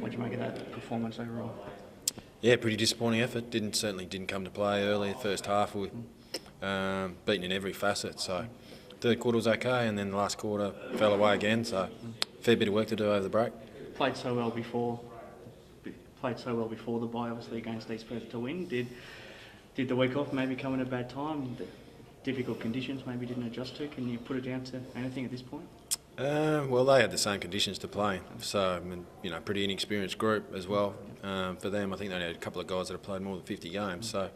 What do you make of that performance overall? Yeah, pretty disappointing effort. Certainly didn't come to play early. The first half we beaten in every facet. So third quarter was okay, and then the last quarter fell away again. So fair bit of work to do over the break. Played so well before the bye, obviously against East Fremantle to win. Did the week off maybe come at a bad time? The difficult conditions maybe didn't adjust to. Can you put it down to anything at this point? Well, they had the same conditions to play, so pretty inexperienced group as well. For them, I think they had a couple of guys that have played more than 50 games. So,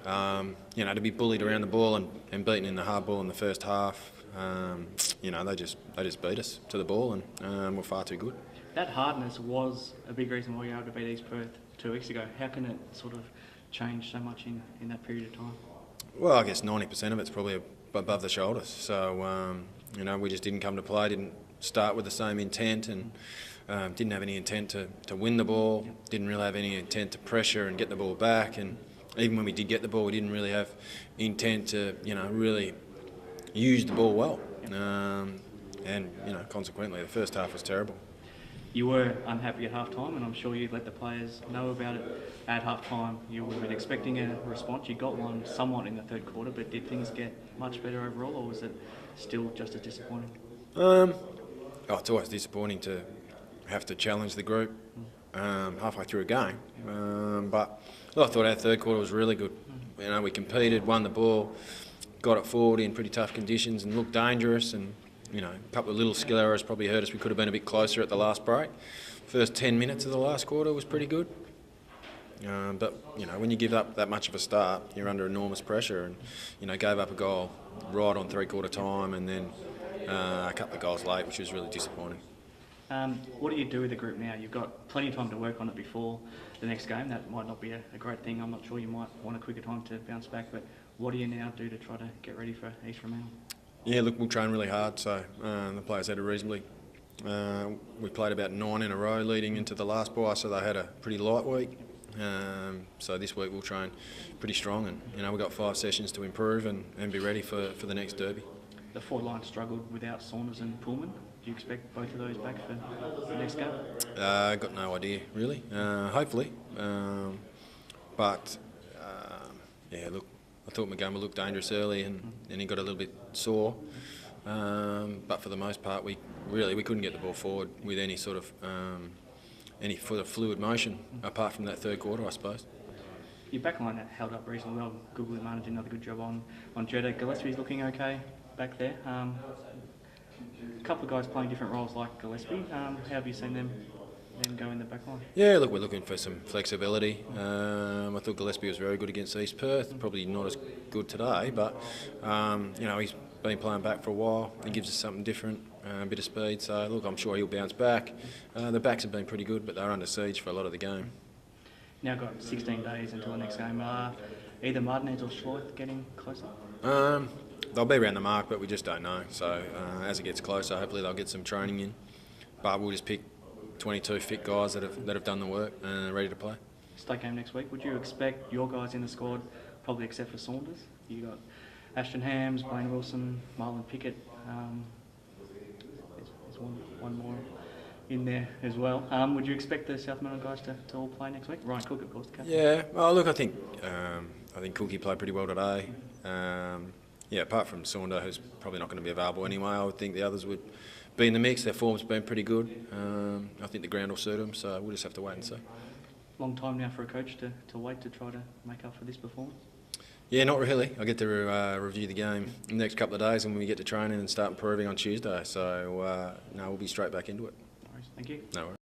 to be bullied around the ball and beaten in the hard ball in the first half, they just beat us to the ball and were far too good. That hardness was a big reason why you were able to beat East Perth 2 weeks ago. How can it sort of change so much in that period of time? Well, I guess 90% of it's probably above the shoulders. So, we just didn't come to play, didn't start with the same intent, and didn't have any intent to win the ball, didn't really have any intent to pressure and get the ball back. And even when we did get the ball, we didn't really have intent to, really use the ball well. Consequently, the first half was terrible. You were unhappy at half-time, and I'm sure you let the players know about it at half-time. You would have been expecting a response. You got one somewhat in the third quarter, but did things get much better overall, or was it still just as disappointing? It's always disappointing to have to challenge the group halfway through a game. But I thought our third quarter was really good. We competed, won the ball, got it forward in pretty tough conditions and looked dangerous. And a couple of little skill errors probably hurt us. We could have been a bit closer at the last break. First 10 minutes of the last quarter was pretty good. But when you give up that much of a start, you're under enormous pressure, and gave up a goal right on three-quarter time, and then a couple of goals late, which was really disappointing. What do you do with the group now? You've got plenty of time to work on it before the next game. That might not be a great thing. I'm not sure, you might want a quicker time to bounce back, but what do you now do to try to get ready for East Fremantle? Yeah, look, we'll train really hard, so the players had a reasonably... we played about 9 in a row leading into the last bye, so they had a pretty light week. So this week we'll train pretty strong, and we've got 5 sessions to improve and be ready for the next derby. The forward line struggled without Saunders and Pullman. Do you expect both of those back for the next game? Got no idea, really. Hopefully. Look, I thought Montgomery looked dangerous early and he got a little bit sore. But for the most part, we couldn't get the ball forward with any sort of fluid motion apart from that third quarter, I suppose. Your backline held up reasonably well. Googly Martin did another good job on Jetta. Gillespie's looking okay back there. A couple of guys playing different roles like Gillespie. How have you seen them go in the back line? Yeah, look, we're looking for some flexibility. I thought Gillespie was very good against East Perth. Probably not as good today, but he's been playing back for a while. He gives us something different, a bit of speed. So look, I'm sure he'll bounce back. The backs have been pretty good, but they're under siege for a lot of the game. Now got 16 days until the next game. Either Martinez or Schleith getting closer? They'll be around the mark, but we just don't know. So as it gets closer, hopefully they'll get some training in. But we'll just pick 22 fit guys that have done the work and are ready to play. State game next week. Would you expect your guys in the squad, probably except for Saunders? You got Ashton Hams, Blaine Wilson, Marlon Pickett. There's one more in there as well. Would you expect the South Fremantle guys to all play next week? Ryan Cook, of course, the captain. Yeah. Well, look, I think Cookie played pretty well today. Apart from Saunder, who's probably not going to be available anyway, I would think the others would be in the mix. Their form's been pretty good. I think the ground will suit them, so we'll just have to wait and see. Long time now for a coach to wait to try to make up for this performance? Yeah, not really. I get to review the game in the next couple of days, and when we get to training and start improving on Tuesday. So, we'll be straight back into it. No worries. Thank you. No worries.